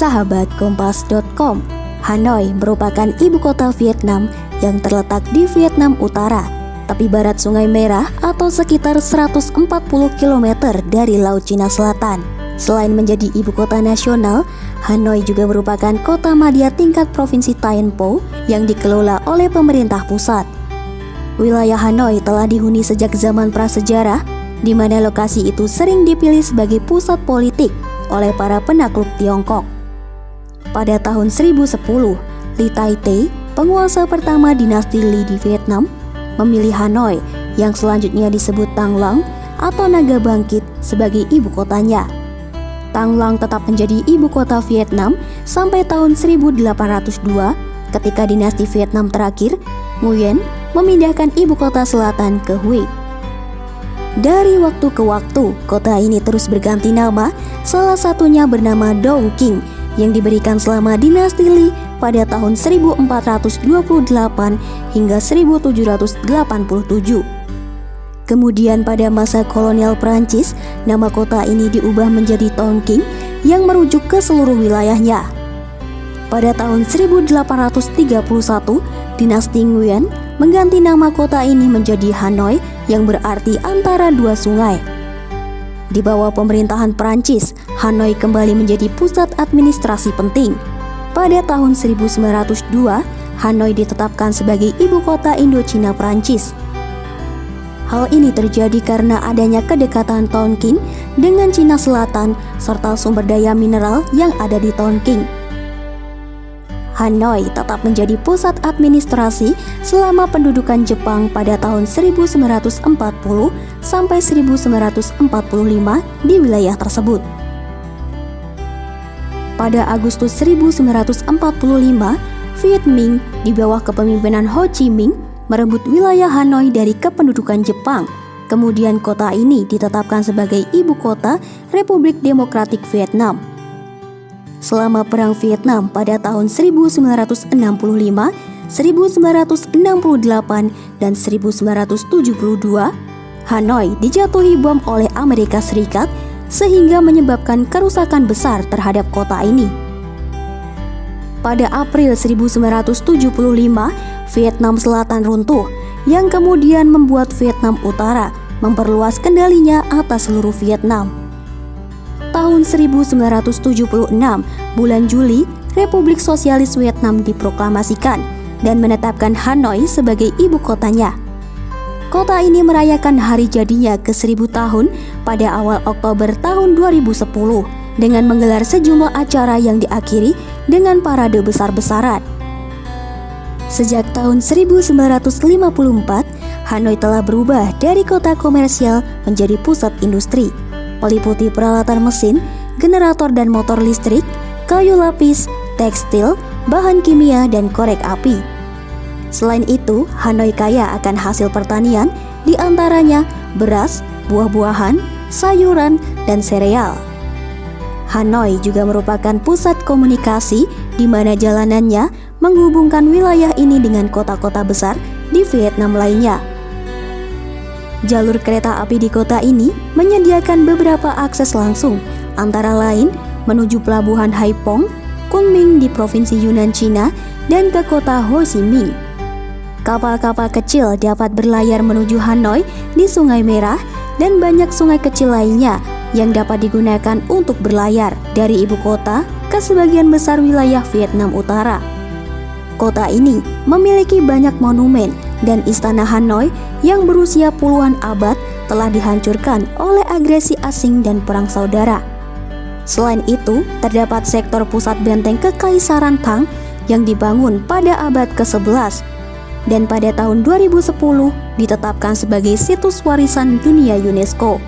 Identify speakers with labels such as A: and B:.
A: Sahabat Kompas.com, Hanoi merupakan ibu kota Vietnam yang terletak di Vietnam Utara, tepi barat Sungai Merah atau sekitar 140 km dari Laut Cina Selatan. Selain menjadi ibu kota nasional, Hanoi juga merupakan kota madya tingkat provinsi Tien Po yang dikelola oleh pemerintah pusat. Wilayah Hanoi telah dihuni sejak zaman prasejarah, di mana lokasi itu sering dipilih sebagai pusat politik oleh para penakluk Tiongkok. Pada tahun 1010, Li Tai-te, penguasa pertama dinasti Li di Vietnam, memilih Hanoi yang selanjutnya disebut Tang Lang atau Naga Bangkit sebagai ibu kotanya. Tang Lang tetap menjadi ibu kota Vietnam sampai tahun 1802 ketika dinasti Vietnam terakhir, Nguyen, memindahkan ibu kota selatan ke Hue. Dari waktu ke waktu, kota ini terus berganti nama, salah satunya bernama Dong King yang diberikan selama dinasti Li pada tahun 1428 hingga 1787. Kemudian pada masa kolonial Prancis, nama kota ini diubah menjadi Tonkin yang merujuk ke seluruh wilayahnya. Pada tahun 1831, dinasti Nguyen mengganti nama kota ini menjadi Hanoi yang berarti antara dua sungai. Di bawah pemerintahan Prancis, Hanoi kembali menjadi pusat administrasi penting. Pada tahun 1902, Hanoi ditetapkan sebagai ibu kota Indochina Prancis. Hal ini terjadi karena adanya kedekatan Tonkin dengan Cina Selatan serta sumber daya mineral yang ada di Tonkin. Hanoi tetap menjadi pusat administrasi selama pendudukan Jepang pada tahun 1940 sampai 1945 di wilayah tersebut. Pada Agustus 1945, Viet Minh di bawah kepemimpinan Ho Chi Minh merebut wilayah Hanoi dari kependudukan Jepang. Kemudian kota ini ditetapkan sebagai ibu kota Republik Demokratik Vietnam. Selama Perang Vietnam pada tahun 1965, 1968, dan 1972, Hanoi dijatuhi bom oleh Amerika Serikat sehingga menyebabkan kerusakan besar terhadap kota ini. Pada April 1975, Vietnam Selatan runtuh, yang kemudian membuat Vietnam Utara memperluas kendalinya atas seluruh Vietnam. Tahun 1976, bulan Juli, Republik Sosialis Vietnam diproklamasikan dan menetapkan Hanoi sebagai ibu kotanya. Kota ini merayakan hari jadinya ke-1000 tahun pada awal Oktober tahun 2010 dengan menggelar sejumlah acara yang diakhiri dengan parade besar-besaran. Sejak tahun 1954, Hanoi telah berubah dari kota komersial menjadi pusat industri, meliputi peralatan mesin, generator dan motor listrik, kayu lapis, tekstil, bahan kimia, dan korek api. Selain itu, Hanoi kaya akan hasil pertanian, di antaranya beras, buah-buahan, sayuran, dan sereal. Hanoi juga merupakan pusat komunikasi di mana jalanannya menghubungkan wilayah ini dengan kota-kota besar di Vietnam lainnya. Jalur kereta api di kota ini menyediakan beberapa akses langsung, antara lain menuju pelabuhan Haiphong, Kunming di Provinsi Yunnan, Cina, dan ke kota Ho Chi Minh. Kapal-kapal kecil dapat berlayar menuju Hanoi di Sungai Merah dan banyak sungai kecil lainnya yang dapat digunakan untuk berlayar dari ibu kota ke sebagian besar wilayah Vietnam Utara. Kota ini memiliki banyak monumen dan istana Hanoi yang berusia puluhan abad telah dihancurkan oleh agresi asing dan perang saudara. Selain itu, terdapat sektor pusat benteng Kekaisaran Tang yang dibangun pada abad ke-11 dan pada tahun 2010 ditetapkan sebagai situs warisan dunia UNESCO.